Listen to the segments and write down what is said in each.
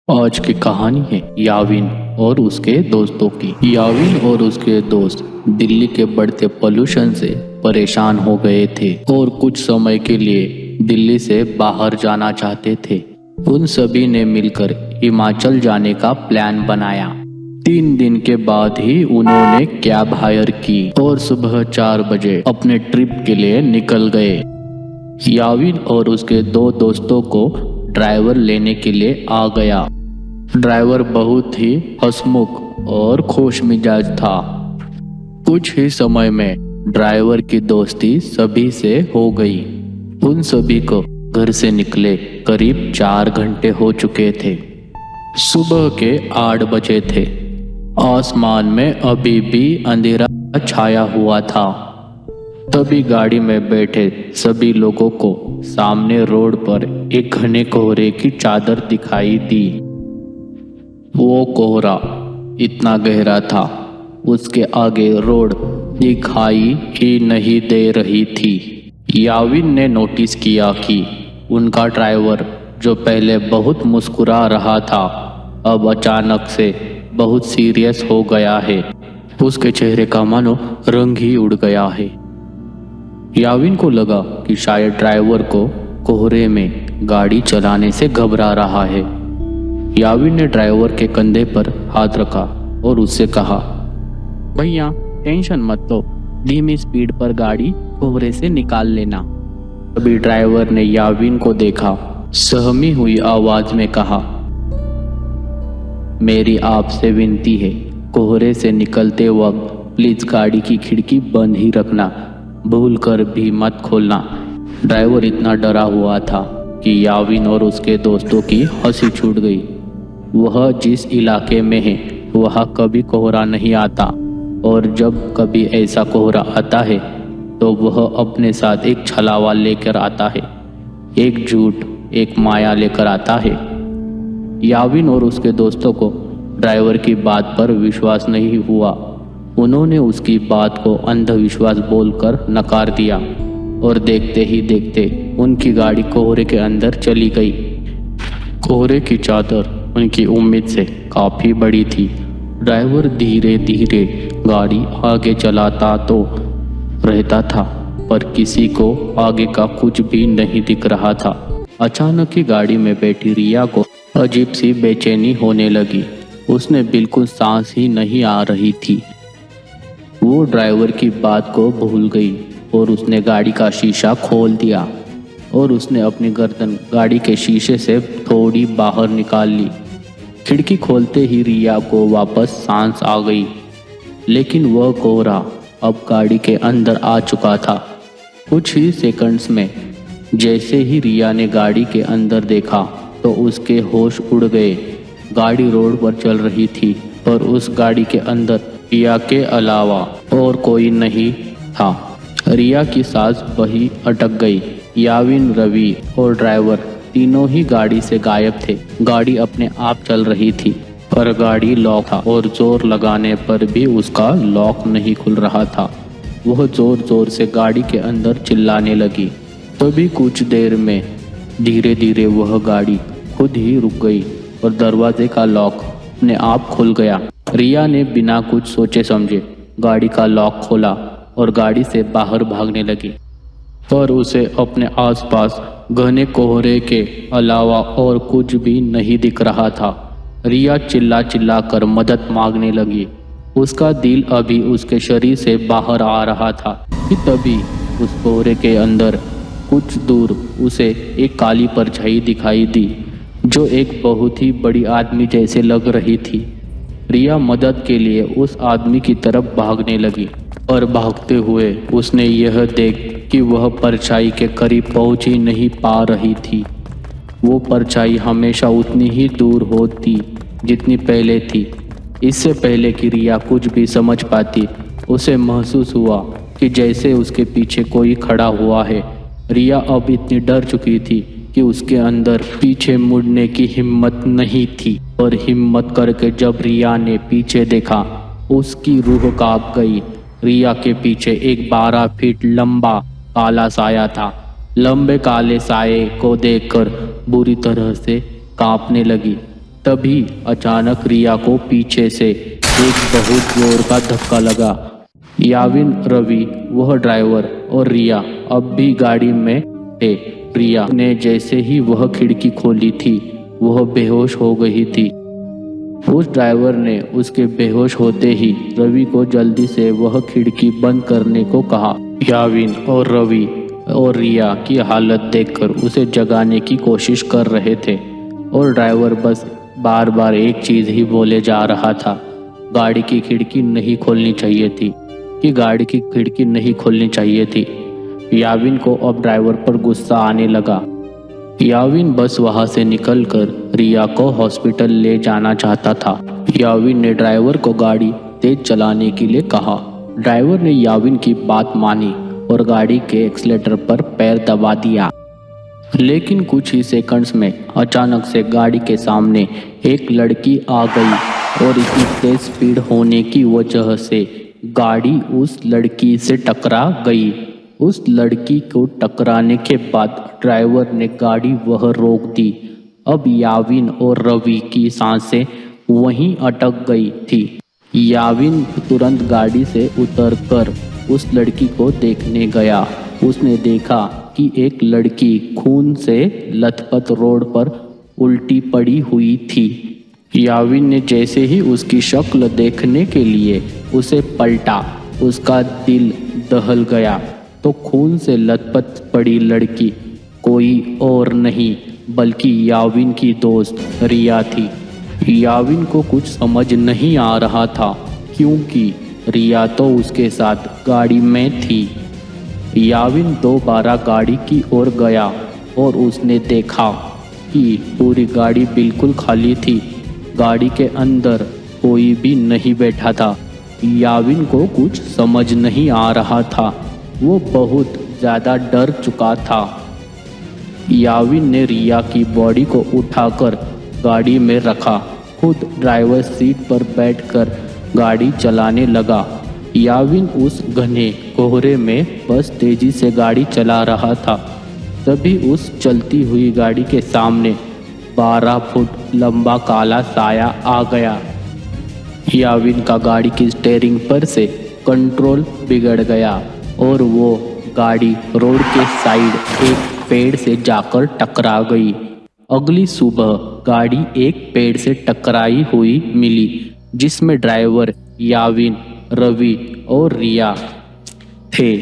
आज की कहानी है याविन और उसके दोस्तों की। याविन और उसके दोस्त दिल्ली के बढ़ते पोल्यूशन से परेशान हो गए थे और कुछ समय के लिए दिल्ली से बाहर जाना चाहते थे। उन सभी ने मिलकर हिमाचल जाने का प्लान बनाया। 3 दिन के बाद ही उन्होंने कैब हायर की और सुबह 4 बजे अपने ट्रिप के लिए निकल गए। याविन और उसके 2 दोस्तों को ड्राइवर लेने के लिए आ गया। ड्राइवर बहुत ही हंसमुख और खुश मिजाज था। कुछ ही समय में ड्राइवर की दोस्ती सभी से हो गई। उन सभी को घर से निकले करीब 4 घंटे हो चुके थे। सुबह के 8 बजे थे। आसमान में अभी भी अंधेरा छाया हुआ था। तभी गाड़ी में बैठे सभी लोगों को सामने रोड पर एक घने कोहरे की चादर दिखाई दी। वो कोहरा इतना गहरा था, उसके आगे रोड दिखाई ही नहीं दे रही थी। याविन ने नोटिस किया कि उनका ड्राइवर, जो पहले बहुत मुस्कुरा रहा था, अब अचानक से बहुत सीरियस हो गया है। उसके चेहरे का मानो रंग ही उड़ गया है। याविन को लगा कि शायद ड्राइवर को कोहरे में गाड़ी चलाने से घबरा रहा है। याविन ने ड्राइवर के कंधे पर हाथ रखा और उससे कहा, भैया टेंशन मत लो, धीमी स्पीड पर गाड़ी कोहरे से निकाल लेना। तभी ड्राइवर ने याविन को देखा, सहमी हुई आवाज में कहा, मेरी आपसे विनती है, कोहरे से निकलते वक्त प्लीज गाड़ी की खिड़की बंद ही रखना, भूल कर भी मत खोलना। ड्राइवर इतना डरा हुआ था कि याविन और उसके दोस्तों की हंसी छूट गई। वह जिस इलाके में है वहाँ कभी कोहरा नहीं आता, और जब कभी ऐसा कोहरा आता है तो वह अपने साथ एक छलावा लेकर आता है, एक झूठ, एक माया लेकर आता है। याविन और उसके दोस्तों को ड्राइवर की बात पर विश्वास नहीं हुआ। उन्होंने उसकी बात को अंधविश्वास बोलकर नकार दिया और देखते ही देखते उनकी गाड़ी कोहरे के अंदर चली गई। कोहरे की चादर उनकी उम्मीद से काफी बड़ी थी। ड्राइवर धीरे धीरे गाड़ी आगे चलाता तो रहता था, पर किसी को आगे का कुछ भी नहीं दिख रहा था। अचानक ही गाड़ी में बैठी रिया को अजीब सी बेचैनी होने लगी। उसने बिल्कुल सांस ही नहीं आ रही थी। वो ड्राइवर की बात को भूल गई और उसने गाड़ी का शीशा खोल दिया और उसने अपनी गर्दन गाड़ी के शीशे से थोड़ी बाहर निकाल ली। खिड़की खोलते ही रिया को वापस सांस आ गई, लेकिन वह कोहरा अब गाड़ी के अंदर आ चुका था। कुछ ही सेकंड्स में जैसे ही रिया ने गाड़ी के अंदर देखा तो उसके होश उड़ गए। गाड़ी रोड पर चल रही थी, पर उस गाड़ी के अंदर रिया के अलावा और कोई नहीं था। रिया की सांस वही अटक गई। याविन, रवि और ड्राइवर तीनों ही गाड़ी से गायब थे। गाड़ी अपने आप चल रही थी, पर गाड़ी लॉक था और जोर लगाने पर भी उसका लॉक नहीं खुल रहा था। वह जोर जोर से गाड़ी के अंदर चिल्लाने लगी। तभी कुछ देर में धीरे धीरे वह गाड़ी खुद ही रुक गई और दरवाजे का लॉक अपने आप खुल गया। रिया ने बिना कुछ सोचे समझे गाड़ी का लॉक खोला और गाड़ी से बाहर भागने लगी, पर उसे अपने आसपास घने कोहरे के अलावा और कुछ भी नहीं दिख रहा था। रिया चिल्ला चिल्ला कर मदद मांगने लगी। उसका दिल अभी उसके शरीर से बाहर आ रहा था कि तभी उस कोहरे के अंदर कुछ दूर उसे एक काली परछाई दिखाई दी, जो एक बहुत ही बड़ी आदमी जैसे लग रही थी। रिया मदद के लिए उस आदमी की तरफ भागने लगी, और भागते हुए उसने यह देख कि वह परछाई के करीब पहुंच ही नहीं पा रही थी। वो परछाई हमेशा उतनी ही दूर होती जितनी पहले थी। इससे पहले कि रिया कुछ भी समझ पाती, उसे महसूस हुआ कि जैसे उसके पीछे कोई खड़ा हुआ है। रिया अब इतनी डर चुकी थी कि उसके अंदर पीछे मुड़ने की हिम्मत नहीं थी, और हिम्मत करके जब रिया ने पीछे देखा, उसकी रूह कांप गई। रिया के पीछे एक 12 फीट लंबा काला साया था। लंबे काले साये को देखकर बुरी तरह से कांपने लगी। तभी अचानक रिया को पीछे से एक बहुत जोर का धक्का लगा। याविन, रवि, वह ड्राइवर और रिया अब भी गाड़ी में थे। रिया ने जैसे ही वह खिड़की खोली थी वह बेहोश हो गई थी। उस ड्राइवर ने उसके बेहोश होते ही रवि को जल्दी से वह खिड़की बंद करने को कहा। याविन और रवि और रिया की हालत देखकर उसे जगाने की कोशिश कर रहे थे और ड्राइवर बस बार बार एक चीज ही बोले जा रहा था, गाड़ी की खिड़की नहीं खोलनी चाहिए थी, कि गाड़ी की खिड़की नहीं खोलनी चाहिए थी। याविन को अब ड्राइवर पर गुस्सा आने लगा। याविन बस वहां से निकलकर रिया को हॉस्पिटल ले जाना चाहता था। याविन ने ड्राइवर को गाड़ी तेज चलाने के लिए कहा। ड्राइवर ने याविन की बात मानी और गाड़ी के एक्सीलेटर पर पैर दबा दिया। लेकिन कुछ ही सेकंड्स में अचानक से गाड़ी के सामने एक लड़की आ गई और इतनी तेज स्पीड होने की वजह से गाड़ी उस लड़की से टकरा गई। उस लड़की को टकराने के बाद ड्राइवर ने गाड़ी वह रोक दी। अब याविन और रवि की सांसें वहीं अटक गई थी। याविन तुरंत गाड़ी से उतरकर उस लड़की को देखने गया। उसने देखा कि एक लड़की खून से लथपथ रोड पर उल्टी पड़ी हुई थी। याविन ने जैसे ही उसकी शक्ल देखने के लिए उसे पलटा, उसका दिल दहल गया। तो खून से लथपथ पड़ी लड़की कोई और नहीं बल्कि याविन की दोस्त रिया थी। याविन को कुछ समझ नहीं आ रहा था क्योंकि रिया तो उसके साथ गाड़ी में थी। याविन दोबारा गाड़ी की ओर गया और उसने देखा कि पूरी गाड़ी बिल्कुल खाली थी। गाड़ी के अंदर कोई भी नहीं बैठा था। याविन को कुछ समझ नहीं आ रहा था, वो बहुत ज़्यादा डर चुका था। याविन ने रिया की बॉडी को उठाकर गाड़ी में रखा, खुद ड्राइवर सीट पर बैठकर गाड़ी चलाने लगा। याविन उस घने कोहरे में बस तेजी से गाड़ी चला रहा था। तभी उस चलती हुई गाड़ी के सामने 12 फुट लंबा काला साया आ गया। याविन का गाड़ी की स्टीयरिंग पर से कंट्रोल बिगड़ गया और वो गाड़ी रोड के साइड एक पेड़ से जाकर टकरा गई। अगली सुबह गाड़ी एक पेड़ से टकराई हुई मिली जिसमें ड्राइवर याविन, रवि और रिया थे।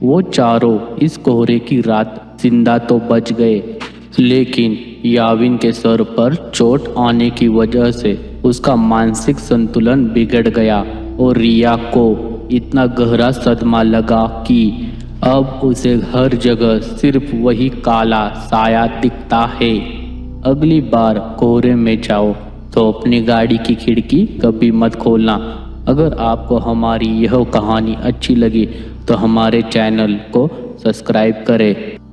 वो चारों इस कोहरे की रात जिंदा तो बच गए, लेकिन याविन के सर पर चोट आने की वजह से उसका मानसिक संतुलन बिगड़ गया और रिया को इतना गहरा सदमा लगा कि अब उसे हर जगह सिर्फ वही काला साया दिखता है। अगली बार कोहरे में जाओ तो अपनी गाड़ी की खिड़की कभी मत खोलना। अगर आपको हमारी यह कहानी अच्छी लगी तो हमारे चैनल को सब्सक्राइब करें